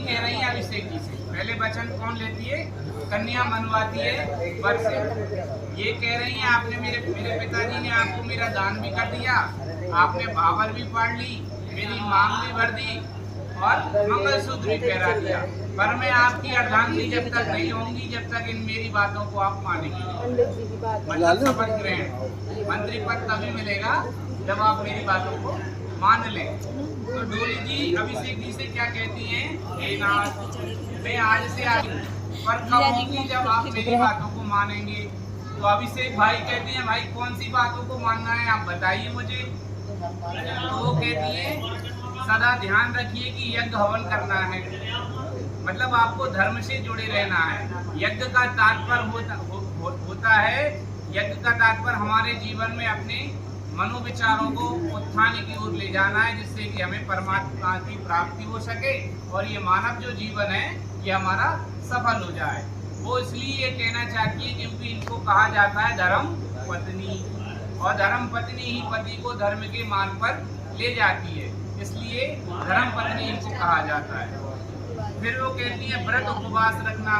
कह रही है अभिषेक जी से, पहले वचन कौन लेती है? कन्या मनवाती है वर से। ये कह रही हैं आपने मेरे पिताजी ने आपको मेरा दान भी कर दिया, आपने भावर भी पाड़ ली, मेरी मांग भी भर दी और मंगलसूत्र भी पहरा दिया, पर मैं आपकी अर्धांगिनी जब तक नहीं होंगी जब तक इन मेरी बातों को आप मानेंगे। मतलब शपथ ग्रहण, मंत्री पद तभी मिलेगा जब आप मेरी बातों को मान लें। तो डोली जी अभिषेक जी से क्या कहती हैं? हे नाथ, मैं आज से आगे पर कब होगी जब आप मेरी बातों को मानेंगे? तो अभिषेक भाई कहते हैं भाई कौन सी बातों को मानना है आप बताइए मुझे। तो वो कहती है सदा ध्यान रखिए कि यज्ञ हवन करना है, मतलब आपको धर्म से जुड़े रहना है। यज्ञ का तात्पर्य होता है, यज्ञ का तात्पर्य हमारे जीवन में अपने मनोविचारों को उत्थान की ओर ले जाना है, जिससे कि हमें परमात्मा की प्राप्ति हो सके और ये मानव जो जीवन है ये हमारा सफल हो जाए। वो इसलिए ये कहना चाहती है क्योंकि इनको कहा जाता है धर्म पत्नी, और धर्म पत्नी ही पति को धर्म के मार्ग पर ले जाती है, इसलिए धर्म पत्नी इनसे कहा जाता है। फिर वो कहती है व्रत उपवास रखना,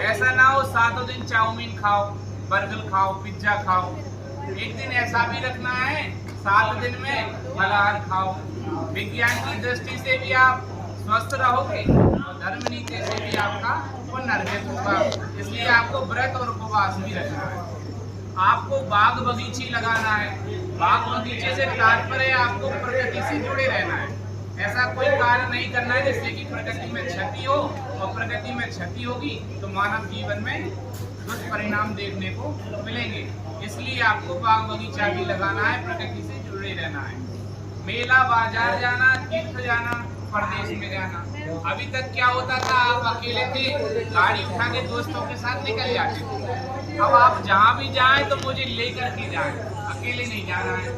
ऐसा ना हो 7 दिन चाउमीन खाओ, बर्गर खाओ, पिज्जा खाओ। एक दिन ऐसा भी रखना है 7 दिन में फलाहार खाओ। विज्ञान की दृष्टि से भी आप स्वस्थ रहोगे और धर्म नीति से भी आपका पुनर्जन्म होगा, इसलिए आपको व्रत और उपवास भी रखना है। आपको बाग बगीचे लगाना है, बाग बगीचे से तात्पर्य आपको प्रकृति से जुड़े रहना है। ऐसा कोई कार्य नहीं करना है जिससे कि प्रकृति में क्षति हो, और प्रकृति में क्षति होगी तो मानव जीवन में दुष्परिणाम देखने को मिलेंगे। इसलिए आपको बाग बगीचा भी लगाना है, प्रकृति से जुड़े रहना है। मेला बाजार जाना, तीर्थ जाना, परदेश में जाना। अभी तक क्या होता था, आप अकेले थे, गाड़ी उठा के दोस्तों के साथ निकल जाते थे। अब आप जहाँ भी जाएं तो मुझे लेकर के जाएं, अकेले नहीं जाना है।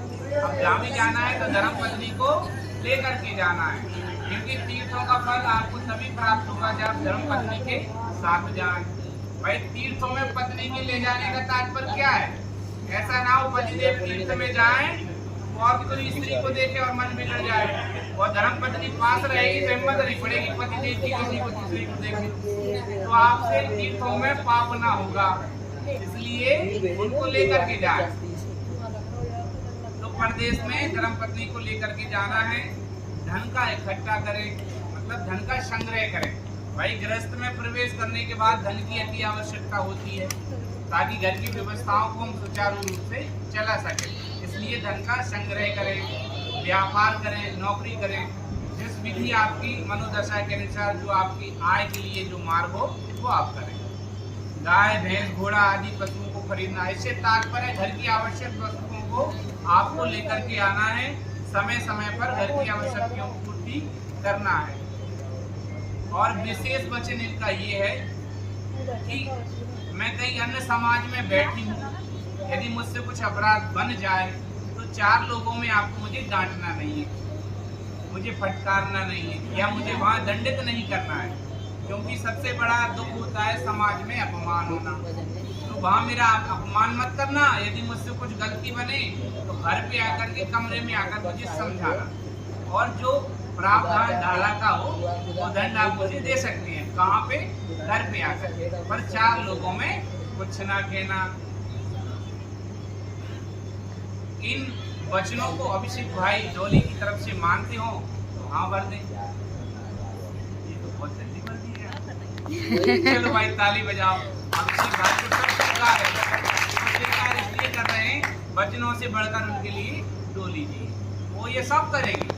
अब जहाँ भी जाना है तो धर्म पत्नी को लेकर के जाना है, क्योंकि तीर्थों का फल आपको तभी प्राप्त होगा जब धर्म पत्नी के साथ जाएं। भाई तीर्थों में पत्नी के ले जाने का तात्पर्य क्या है? ऐसा ना हो पतिदेव तीर्थ में जाएं और कोई स्त्री को देखे और मन बिगड़ जाए, और धर्म पत्नी पास रहेगी तो हिम्मत नहीं पड़ेगी पतिदेव की किसी को दूसरे को देखे, तो आपसे तीर्थों में पाप ना होगा, इसलिए उनको लेकर के जाए। तो परदेश में धर्म पत्नी को लेकर के जाना है। धन का इकट्ठा करें, मतलब धन का संग्रह करें। भाई गृहस्थ में प्रवेश करने के बाद धन की अति आवश्यकता होती है, ताकि घर की व्यवस्थाओं को हम सुचारू रूप से चला सके। इसलिए धन का संग्रह करें, व्यापार करें, नौकरी करें, जिस विधि आपकी मनोदशा के अनुसार जो आपकी आय के लिए जो मार्ग हो वो आप करें। गाय भैंस घोड़ा आदि पशुओं को खरीदना, इससे तात्पर्य घर की आवश्यक वस्तुओं को आपको लेकर के आना है, समय समय पर घर की आवश्यकताओं की पूर्ति करना है। और विशेष वचन इनका ये है कि मैं कहीं अन्य समाज में बैठी हूँ, यदि मुझसे कुछ अपराध बन जाए तो 4 लोगों में आपको मुझे डांटना नहीं है, मुझे फटकारना नहीं है, या मुझे वहाँ दंडित नहीं करना है, क्योंकि सबसे बड़ा दुख होता है समाज में अपमान होना। तो वहाँ मेरा अपमान मत करना। यदि मुझसे कुछ गलती बने तो घर पे आकर के कमरे में आकर मुझे समझाना, और जो प्रावधान धारा का हो वो दंड आप मुझे दे सकते हैं। कहाँ पे? घर पे आकर के, पर 4 लोगों में कुछ ना कहना। इन वचनों को अभिषेक भाई डोली की तरफ से मानते हो तो हाँ भर दें। ये तो बहुत जल्दी भर दिया। चलो भाई ताली बजाओ। अभिषेक भाई को सब स्वीकार है, स्वीकार इसलिए कर रहे हैं वचनों से बढ़कर उनके लिए डोली जी वो ये सब करेगी।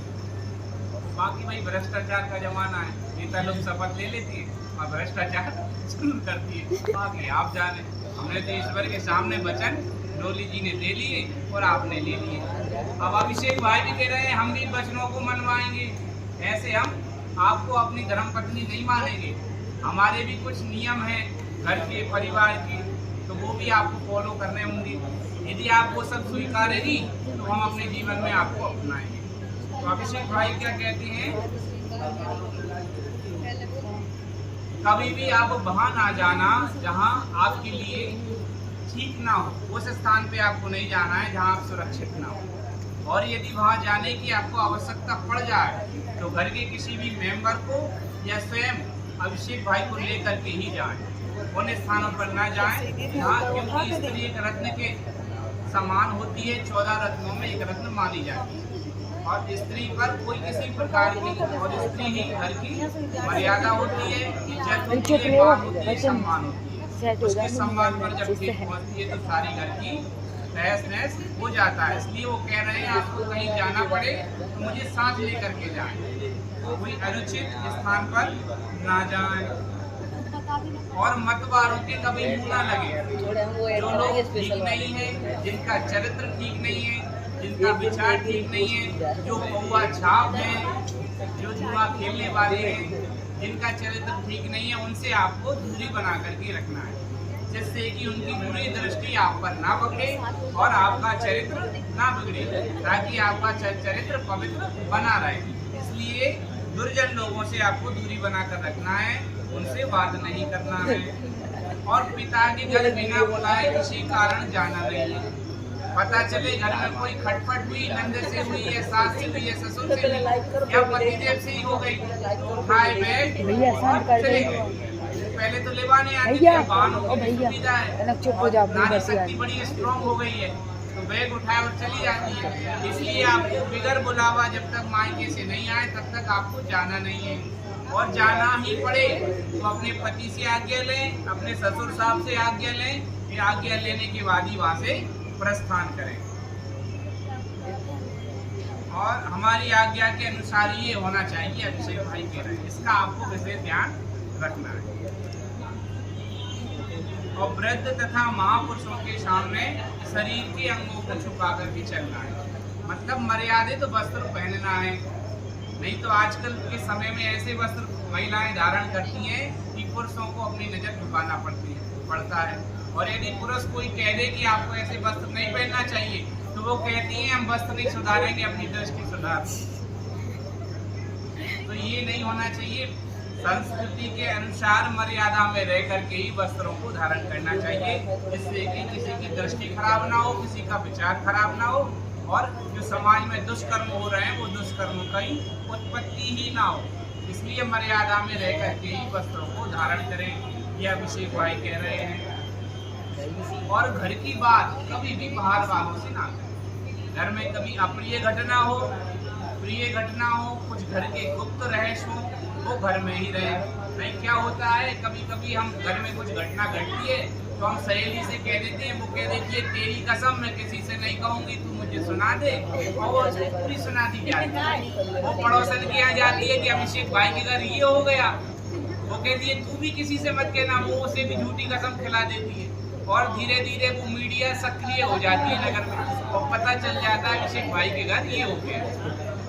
बाकी भाई भ्रष्टाचार का जमाना है, नेता लोग शपथ ले लेती है और भ्रष्टाचार शुरू करती है। बाकी आप जाने, हमने तो ईश्वर के सामने वचन डोली जी ने दे लिए और आपने ले लिए। अब अभिषेक भाई भी कह रहे हैं हम भी वचनों को मनवाएंगे, ऐसे हम आपको अपनी धर्म पत्नी नहीं मानेंगे। हमारे भी कुछ नियम हैं घर के, परिवार के, तो वो भी आपको फॉलो करने होंगे। यदि आप वो सब स्वीकारेगी तो हम अपने जीवन में आपको अपनाएंगे। तो अभिषेक भाई क्या कहते हैं, कभी भी आप वहां ना जाना जहां आपके लिए ठीक ना हो, उस स्थान पे आपको नहीं जाना है जहां आप सुरक्षित ना हो। और यदि वहाँ जाने की आपको आवश्यकता पड़ जाए तो घर के किसी भी मेंबर को या स्वयं अभिषेक भाई को लेकर के ही जाएं। उन स्थानों पर ना जाएं जहाँ, क्योंकि स्त्री एक रत्न के समान होती है, 14 रत्नों में एक रत्न मानी जाती है और स्त्री पर कोई किसी प्रकार की, और स्त्री ही घर की मर्यादा होती है, इज्जत होती है, मान होती है, सम्मान होती है। उसके सम्मान पर जब ठेस पहुँचती है तो सारी घर की तहस नहस हो जाता है। इसलिए वो कह रहे हैं आपको कहीं जाना पड़े तो मुझे साथ लेकर के जाएं, कोई अनुचित स्थान पर ना जाएं और मतवारों के कभी मुँह ना लगे। जो लोग ठीक नहीं है, जिनका चरित्र ठीक नहीं है, जिनका विचार ठीक नहीं है, जो कौआ छाप है, जो जुआ खेलने वाले हैं, जिनका चरित्र ठीक नहीं है, उनसे आपको दूरी बना करके रखना है, जिससे कि उनकी बुरी दृष्टि आप पर ना पकड़े और आपका चरित्र ना बिगड़े, ताकि आपका चरित्र पवित्र बना रहे। इसलिए दुर्जन लोगों से आपको दूरी बनाकर रखना है, उनसे बात नहीं करना है और पिता के घर बिना बुलाए किसी कारण जाना नहीं है। पता चले घर में कोई खटपट हुई, नंद से हुई या सास से हुई या ससुर से हुई या पतिदेव से ही हो गई, तो उठाए बैग चले गए। पहले तो लेवाने आती थी, वाहनों की सुविधा है, नारी शक्ति बड़ी स्ट्रॉन्ग हो गई है, तो बैग उठाए और चली जाती है। इसलिए आपको बिगर बुलावा जब तक मायके से नहीं आए तब तक आपको जाना नहीं है, और जाना ही पड़े तो अपने पति से आज्ञा लें, अपने ससुर साहब से आज्ञा लें, फिर आज्ञा लेने के बाद ही वहाँ से प्रस्थान करें। और हमारी आज्ञा के अनुसार ये होना चाहिए, अभिषेक भाई कह रहे हैं, इसका आपको विशेष ध्यान रखना है। और वृद्ध तथा महापुरुषों के सामने शरीर के अंगों को छुपा करके चलना है, मतलब मर्यादित वस्त्र पहनना है। नहीं तो आजकल के समय में ऐसे वस्त्र महिलाएं धारण करती हैं कि पुरुषों को अपनी नजर झुकाना पड़ता है। और यदि पुरुष कोई कह दे कि आपको ऐसे वस्त्र नहीं पहनना चाहिए तो वो कहती हैं हम वस्त्र नहीं सुधारेंगे, अपनी दृष्टि सुधार। तो ये नहीं होना चाहिए। संस्कृति के अनुसार मर्यादा में रह करके ही वस्त्रों को धारण करना चाहिए, जिससे कि किसी की दृष्टि खराब ना हो, किसी का विचार खराब ना हो, और जो समाज में दुष्कर्म हो रहे हैं वो दुष्कर्मों की उत्पत्ति ही ना हो। इसलिए मर्यादा में रह करके ही वस्त्रों को धारण करें, यह अभिषेक भाई कह रहे हैं। और घर की बात कभी भी बाहर वालों से ना करें। घर में कभी अप्रिय घटना हो, प्रिय घटना हो, कुछ घर के गुप्त रहस्य हो, वो घर में ही रहे। नहीं क्या होता है, कभी कभी हम घर में कुछ घटना घटती है तो हम सहेली से कह देते हैं, वो कह देती है तेरी कसम मैं किसी से नहीं कहूँगी, तू मुझे सुना दे, और वो पूरी सुना दी जाती है। वो पड़ोसन के यहाँ जाती है कि अभिषेक भाई के घर ये हो गया, वो कहती है तू भी किसी से मत कहना, वो उसे भी झूठी कसम खिला देती है। और धीरे धीरे वो मीडिया सक्रिय हो जाती है नगर में और पता चल जाता है अभिषेक भाई के घर ये हो गया।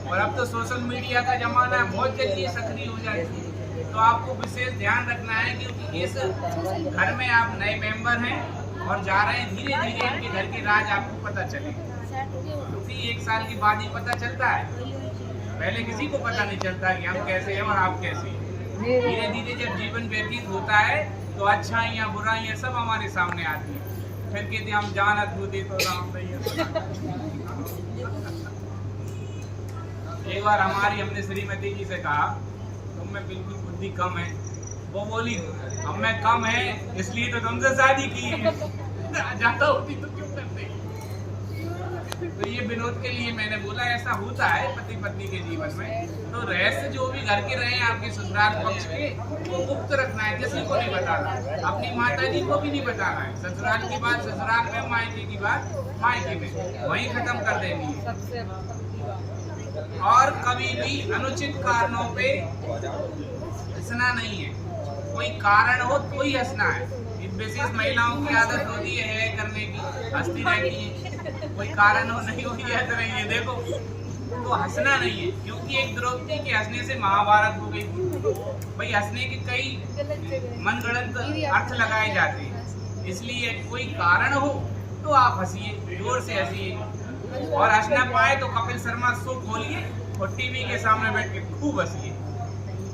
और अब तो सोशल मीडिया का जमाना है, बहुत जल्दी सक्रिय हो जाती है। तो आपको विशेष ध्यान रखना है, क्योंकि इस घर में आप नए मेंबर हैं और जा रहे हैं, धीरे धीरे इनके घर के राज आपको पता चलेगा, क्योंकि 1 साल के बाद ही पता चलता है। पहले किसी को पता नहीं चलता कि हम कैसे हैं और आप कैसे हैं। धीरे धीरे जब जीवन व्यतीत होता है तो अच्छाइयाँ बुराइयाँ सब हमारे सामने आती हैं। फिर कहते हम जानत होते तो राम नहीं है। एक बार हमने श्रीमती जी से कहा तुम में बिल्कुल बुद्धि कम है। वो बोली हम में कम है इसलिए तो तुमसे शादी की है, ज्यादा होती तो क्यों करते। तो ये विनोद के लिए मैंने बोला ऐसा होता है पति पत्नी के जीवन में। तो रहस्य जो भी घर के रहे आपके ससुराल पक्ष के वो गुप्त रखना है, किसी को नहीं बताना, अपनी माता जी को भी नहीं बताना है। ससुराल की बात ससुराल में, मायके की बात मायके में, वहीं खत्म कर देनी है। और कभी भी अनुचित कारणों पे हंसना नहीं है। कोई कारण हो तो ही हंसना है। विशेष महिलाओं की आदत होती है करने की, हंसती रहती है। कोई कारण हो नहीं हो हंस रही है, देखो तो हंसना नहीं है, क्योंकि एक द्रौपदी के हंसने से महाभारत हो गई थी। भाई हंसने के कई मनगढ़ंत अर्थ लगाए जाते हैं, इसलिए कोई कारण हो तो आप हंसिए, जोर से हंसिए। और हंस ना पाए तो कपिल शर्मा शो खोलिए और टीवी के सामने बैठ के खूब हंसिए।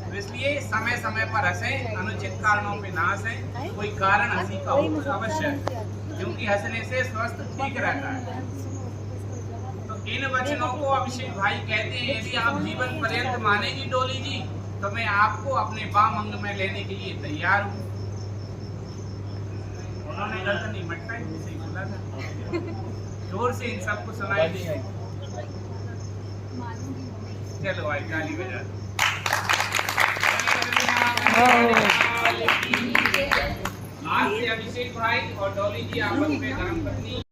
तो इसलिए समय समय पर हंसें, अनुचित कारणों पे ना हंसें। कोई कारण हंसी का हो अवश्य, क्योंकि हंसने से स्वास्थ्य ठीक रहता है। तो इन वचनों को अभिषेक भाई कहते हैं, यदि आप जीवन पर्यंत मानेगी डोली जी, तो मैं आपको अपने बाम अंग में लेने के लिए तैयार हूँ। उन्होंने गलत नहीं मटका ही बोला था। जोर से इन सबको सुनाई दी। चलो भाई ताली बजा। आज से अभिषेक भाई और डॉली जी आपस में धर्मपत्नी